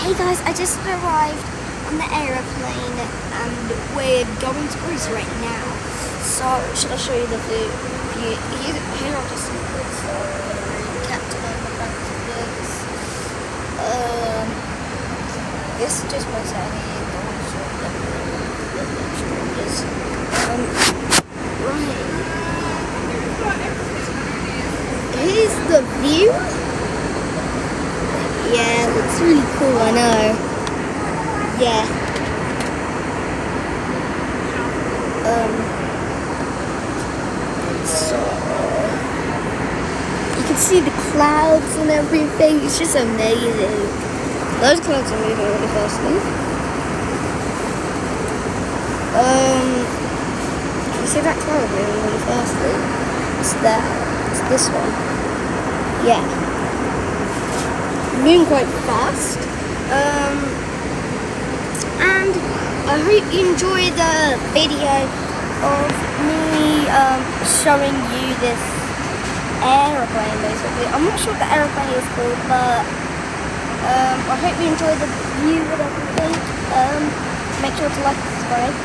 Hey guys, I just arrived on the aeroplane and we're going to Greece right now. So, should I show you the view? Here are just some books. Captain on the back of the books. This is just my tiny. Don't want to show the strangers. Right. Here's the view. Yeah, it looks really cool, I know. Yeah. So you can see the clouds and everything. It's just amazing. Those clouds are moving really fastly. Can you see that cloud moving really fastly? It's that. It's this one. Yeah. Moving quite fast, and I hope you enjoy the video of me showing you this aeroplane basically. I'm not sure what the aeroplane is called, but I hope you enjoy the view and everything. Make sure to like and subscribe.